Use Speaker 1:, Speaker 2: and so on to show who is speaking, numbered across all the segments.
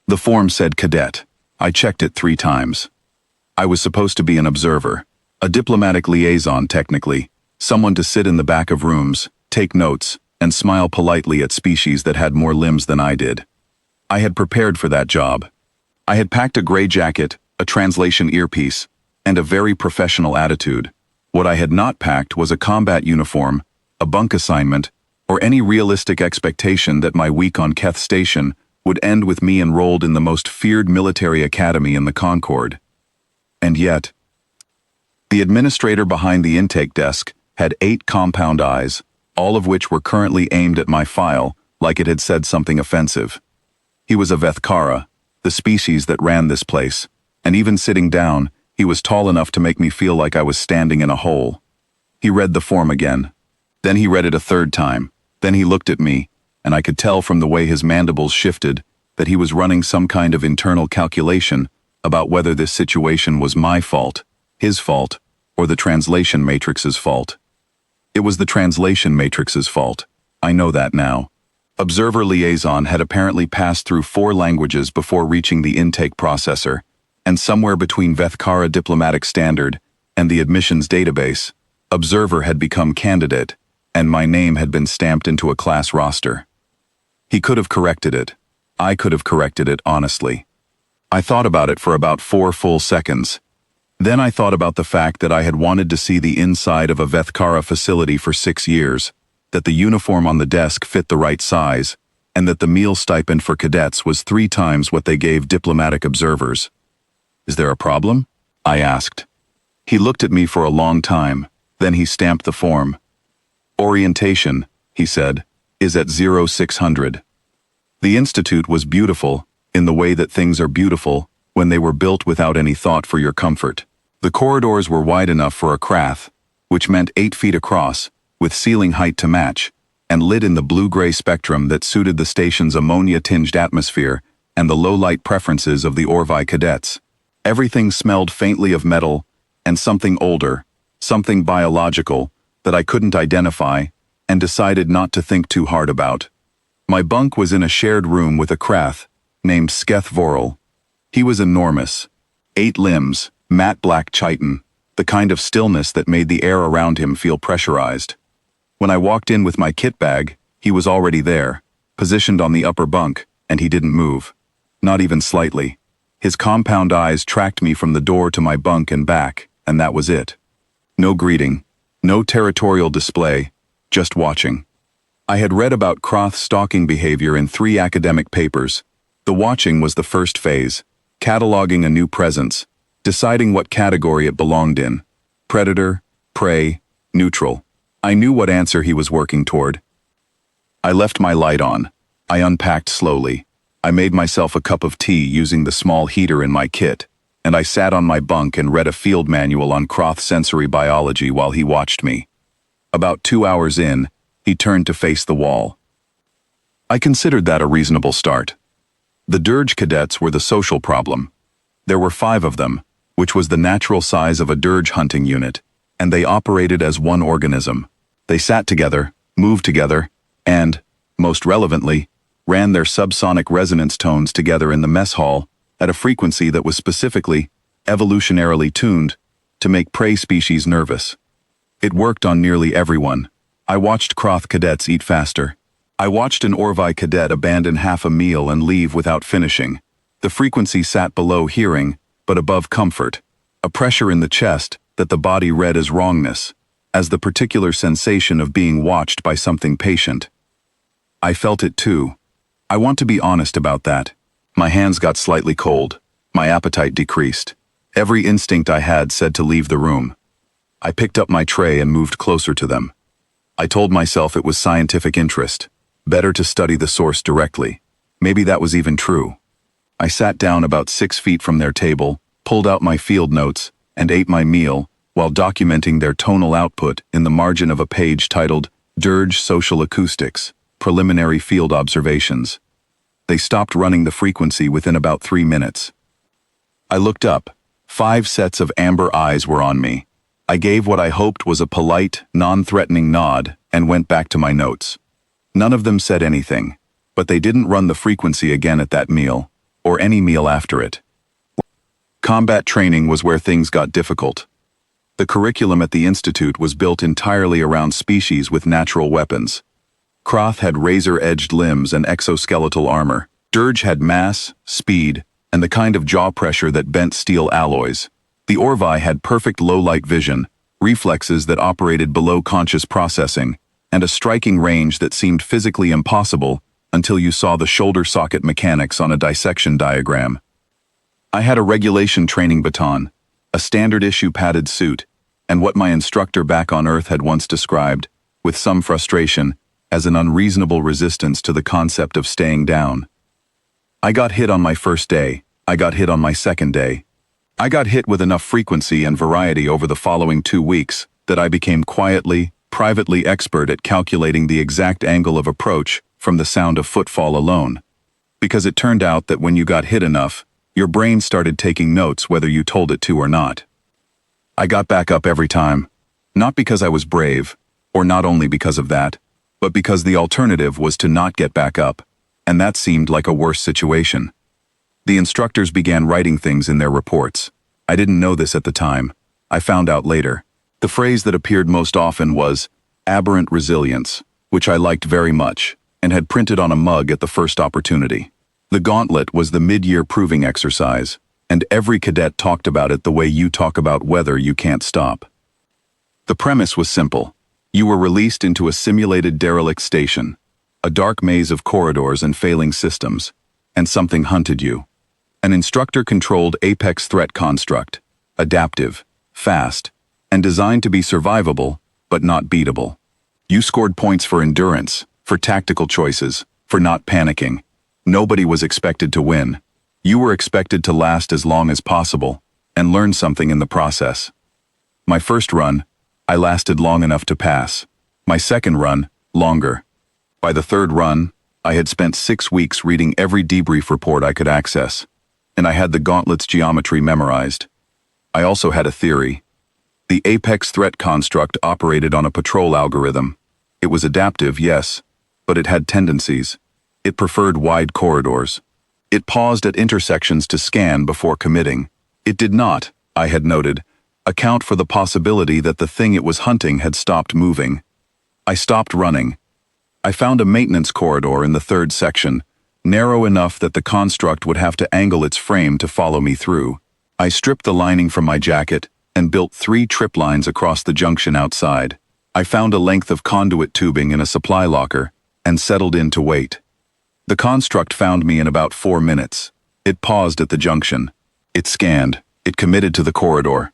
Speaker 1: The form said cadet. I checked it 3 times. I was supposed to be an observer, a diplomatic liaison technically, someone to sit in the back of rooms, take notes, and smile politely at species that had more limbs than I did. I had prepared for that job. I had packed a gray jacket, a translation earpiece, and a very professional attitude. What I had not packed was a combat uniform, a bunk assignment, or any realistic expectation that my week on Keth Station would end with me enrolled in the most feared military academy in the Concord. And yet, the administrator behind the intake desk had 8 compound eyes, all of which were currently aimed at my file like it had said something offensive. He was a Vethkara, the species that ran this place, and even sitting down, he was tall enough to make me feel like I was standing in a hole. He read the form again. Then he read it a 3rd time. Then he looked at me, and I could tell from the way his mandibles shifted that he was running some kind of internal calculation about whether this situation was my fault, his fault, or the translation matrix's fault. It was the translation matrix's fault. I know that now. Observer Liaison had apparently passed through 4 languages before reaching the intake processor, and somewhere between Vethkara Diplomatic Standard and the admissions database, Observer had become candidate, and my name had been stamped into a class roster. He could have corrected it. I could have corrected it honestly. I thought about it for about 4 full seconds. Then I thought about the fact that I had wanted to see the inside of a Vethkara facility for 6 years, that the uniform on the desk fit the right size, and that the meal stipend for cadets was 3 times what they gave diplomatic observers. Is there a problem? I asked. He looked at me for a long time, then he stamped the form. Orientation, he said, is at 0600. The institute was beautiful, in the way that things are beautiful when they were built without any thought for your comfort. The corridors were wide enough for a krath, which meant 8 feet across, with ceiling height to match, and lit in the blue-gray spectrum that suited the station's ammonia-tinged atmosphere and the low-light preferences of the Orvi cadets. Everything smelled faintly of metal and something older, something biological, that I couldn't identify and decided not to think too hard about. My bunk was in a shared room with a krath named Sketh Vorel. He was enormous. 8 limbs, matte black chitin, the kind of stillness that made the air around him feel pressurized. When I walked in with my kit bag, he was already there, positioned on the upper bunk, and he didn't move. Not even slightly. His compound eyes tracked me from the door to my bunk and back, and that was it. No greeting, no territorial display, just watching. I had read about Kroth stalking behavior in 3 academic papers. The watching was the first phase, cataloging a new presence, deciding what category it belonged in. Predator, prey, neutral. I knew what answer he was working toward. I left my light on. I unpacked slowly. I made myself a cup of tea using the small heater in my kit, and I sat on my bunk and read a field manual on Kroth sensory biology while he watched me. About 2 hours in, he turned to face the wall. I considered that a reasonable start. The dirge cadets were the social problem. There were 5 of them, which was the natural size of a dirge hunting unit, and they operated as one organism. They sat together, moved together, and, most relevantly, ran their subsonic resonance tones together in the mess hall at a frequency that was specifically, evolutionarily tuned to make prey species nervous. It worked on nearly everyone. I watched Kroth cadets eat faster. I watched an Orvi cadet abandon half a meal and leave without finishing. The frequency sat below hearing, but above comfort, a pressure in the chest that the body read as wrongness, as the particular sensation of being watched by something patient. I felt it too. I want to be honest about that. My hands got slightly cold. My appetite decreased. Every instinct I had said to leave the room. I picked up my tray and moved closer to them. I told myself it was scientific interest. Better to study the source directly. Maybe that was even true. I sat down about 6 feet from their table, pulled out my field notes, and ate my meal while documenting their tonal output in the margin of a page titled Dirge Social Acoustics, Preliminary Field Observations. They stopped running the frequency within about 3 minutes. I looked up. 5 sets of amber eyes were on me. I gave what I hoped was a polite, non-threatening nod and went back to my notes. None of them said anything, but they didn't run the frequency again at that meal, or any meal after it. Combat training was where things got difficult. The curriculum at the Institute was built entirely around species with natural weapons. Kroth had razor-edged limbs and exoskeletal armor. Dirge had mass, speed, and the kind of jaw pressure that bent steel alloys. The Orvai had perfect low-light vision, reflexes that operated below conscious processing, and a striking range that seemed physically impossible until you saw the shoulder socket mechanics on a dissection diagram. I had a regulation training baton, a standard-issue padded suit, and what my instructor back on Earth had once described, with some frustration, as an unreasonable resistance to the concept of staying down. I got hit on my first day. I got hit on my second day. I got hit with enough frequency and variety over the following 2 weeks that I became quietly, privately expert at calculating the exact angle of approach from the sound of footfall alone. Because it turned out that when you got hit enough, your brain started taking notes whether you told it to or not. I got back up every time, not because I was brave, or not only because of that, but because the alternative was to not get back up, and that seemed like a worse situation. The instructors began writing things in their reports. I didn't know this at the time. I found out later. The phrase that appeared most often was aberrant resilience, which I liked very much, and had printed on a mug at the first opportunity. The gauntlet was the mid-year proving exercise, and every cadet talked about it the way you talk about weather you can't stop. The premise was simple. You were released into a simulated derelict station, a dark maze of corridors and failing systems, and something hunted you. An instructor-controlled apex threat construct, adaptive, fast, and designed to be survivable, but not beatable. You scored points for endurance, for tactical choices, for not panicking. Nobody was expected to win. You were expected to last as long as possible, and learn something in the process. My first run, I lasted long enough to pass. My second run, longer. By the third run, I had spent 6 weeks reading every debrief report I could access, and I had the gauntlet's geometry memorized. I also had a theory. The apex threat construct operated on a patrol algorithm. It was adaptive, yes, but it had tendencies. It preferred wide corridors. It paused at intersections to scan before committing. It did not, I had noted, account for the possibility that the thing it was hunting had stopped moving. I stopped running. I found a maintenance corridor in the third section, narrow enough that the construct would have to angle its frame to follow me through. I stripped the lining from my jacket and built 3 trip lines across the junction outside. I found a length of conduit tubing in a supply locker and settled in to wait. The construct found me in about 4 minutes. It paused at the junction. It scanned. It committed to the corridor.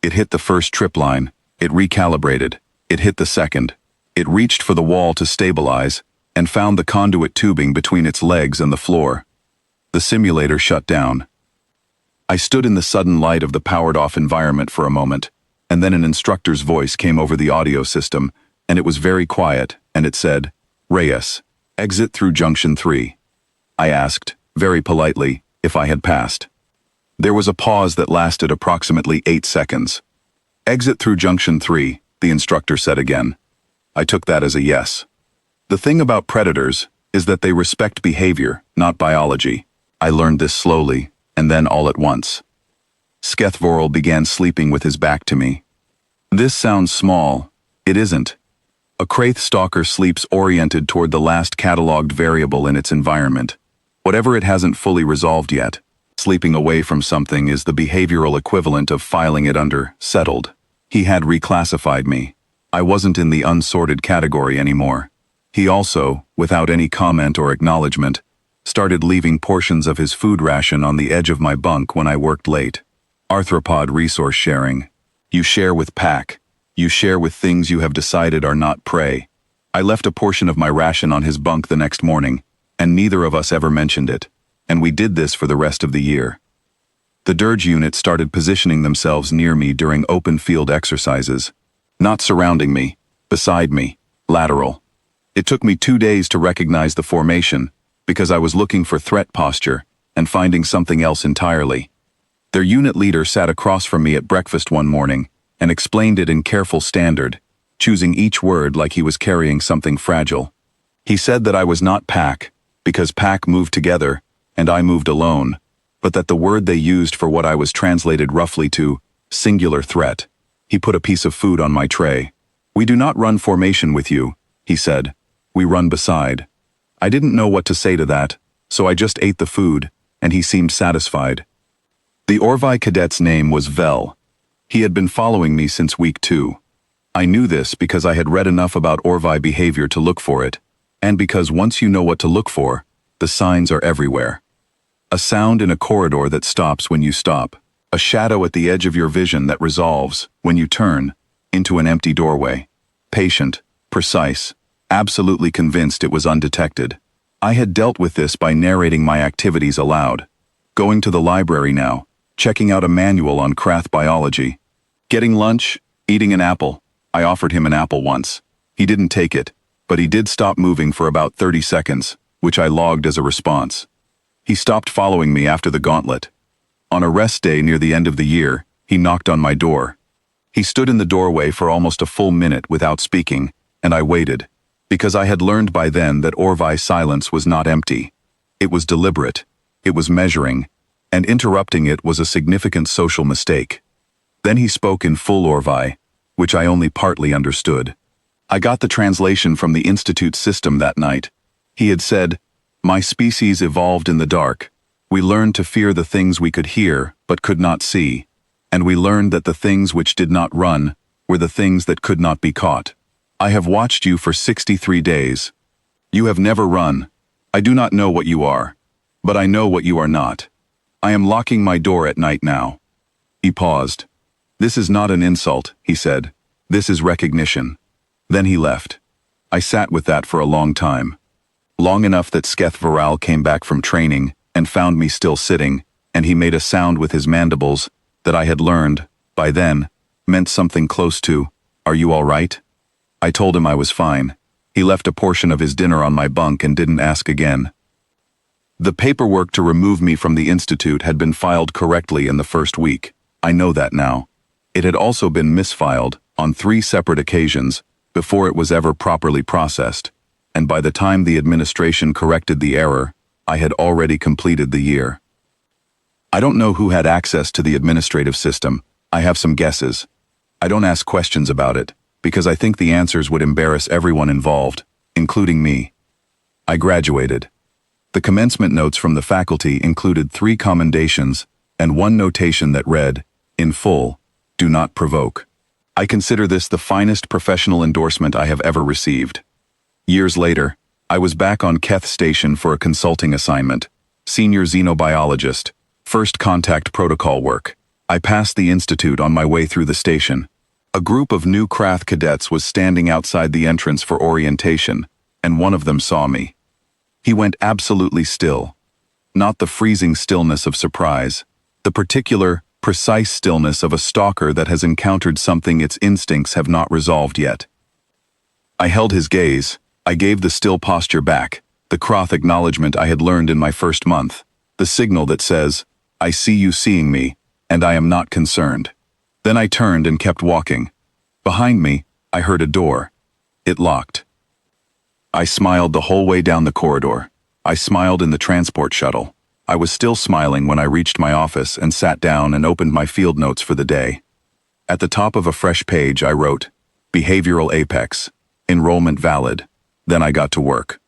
Speaker 1: It hit the first trip line. It recalibrated. It hit the second. It reached for the wall to stabilize and found the conduit tubing between its legs and the floor. The simulator shut down. I stood in the sudden light of the powered-off environment for a moment, and then an instructor's voice came over the audio system, and it was very quiet, and it said, "Reyes, exit through Junction 3. I asked, very politely, if I had passed. There was a pause that lasted approximately 8 seconds. "Exit through Junction 3, the instructor said again. I took that as a yes. The thing about predators is that they respect behavior, not biology. I learned this slowly, and then all at once. Skethvorel began sleeping with his back to me. This sounds small. It isn't. A Kraith stalker sleeps oriented toward the last cataloged variable in its environment, whatever it hasn't fully resolved yet. Sleeping away from something is the behavioral equivalent of filing it under settled. He had reclassified me. I wasn't in the unsorted category anymore. He also, without any comment or acknowledgement, started leaving portions of his food ration on the edge of my bunk when I worked late. Arthropod resource sharing. You share with pack. You share with things you have decided are not prey. I left a portion of my ration on his bunk the next morning, and neither of us ever mentioned it, and we did this for the rest of the year. The Dirge unit started positioning themselves near me during open field exercises. Not surrounding me, beside me, lateral. It took me 2 days to recognize the formation, because I was looking for threat posture and finding something else entirely. Their unit leader sat across from me at breakfast one morning and explained it in careful standard, choosing each word like he was carrying something fragile. He said that I was not pack, because pack moved together, and I moved alone, but that the word they used for what I was translated roughly to singular threat. He put a piece of food on my tray. "We do not run formation with you," he said. "We run beside." I didn't know what to say to that, so I just ate the food, and he seemed satisfied. The Orvi cadet's name was Vel. He had been following me since week 2. I knew this because I had read enough about Orvi behavior to look for it, and because once you know what to look for, the signs are everywhere. A sound in a corridor that stops when you stop. A shadow at the edge of your vision that resolves, when you turn, into an empty doorway. Patient, precise, absolutely convinced it was undetected. I had dealt with this by narrating my activities aloud. Going to the library now, checking out a manual on crath biology. Getting lunch, eating an apple. I offered him an apple once. He didn't take it, but he did stop moving for about 30 seconds, which I logged as a response. He stopped following me after the gauntlet. On a rest day near the end of the year, he knocked on my door. He stood in the doorway for almost a full minute without speaking, and I waited, because I had learned by then that Orvi's silence was not empty. It was deliberate, it was measuring, and interrupting it was a significant social mistake. Then he spoke in full Orvi, which I only partly understood. I got the translation from the Institute system that night. He had said, "My species evolved in the dark. We learned to fear the things we could hear but could not see, and we learned that the things which did not run were the things that could not be caught. I have watched you for 63 days. You have never run. I do not know what you are, but I know what you are not. I am locking my door at night now." He paused. "This is not an insult," he said. "This is recognition." Then he left. I sat with that for a long time. Long enough that Sketh Viral came back from training and found me still sitting, and he made a sound with his mandibles that I had learned, by then, meant something close to, "Are you all right?" I told him I was fine. He left a portion of his dinner on my bunk and didn't ask again. The paperwork to remove me from the Institute had been filed correctly in the first week. I know that now. It had also been misfiled, on 3 separate occasions, before it was ever properly processed, and by the time the administration corrected the error, I had already completed the year. I don't know who had access to the administrative system. I have some guesses. I don't ask questions about it, because I think the answers would embarrass everyone involved, including me. I graduated. The commencement notes from the faculty included 3 commendations and 1 notation that read, in full, "Do not provoke." I consider this the finest professional endorsement I have ever received. Years later, I was back on Keth Station for a consulting assignment, senior xenobiologist, first contact protocol work. I passed the institute on my way through the station. A group of new Krath cadets was standing outside the entrance for orientation, and one of them saw me. He went absolutely still. Not the freezing stillness of surprise, the particular, precise stillness of a stalker that has encountered something its instincts have not resolved yet. I held his gaze. I gave the still posture back, the Krath acknowledgement I had learned in my first month, the signal that says, "I see you seeing me, and I am not concerned." Then I turned and kept walking. Behind me, I heard a door. It locked. I smiled the whole way down the corridor. I smiled in the transport shuttle. I was still smiling when I reached my office and sat down and opened my field notes for the day. At the top of a fresh page I wrote, "Behavioral Apex, enrollment valid." Then I got to work.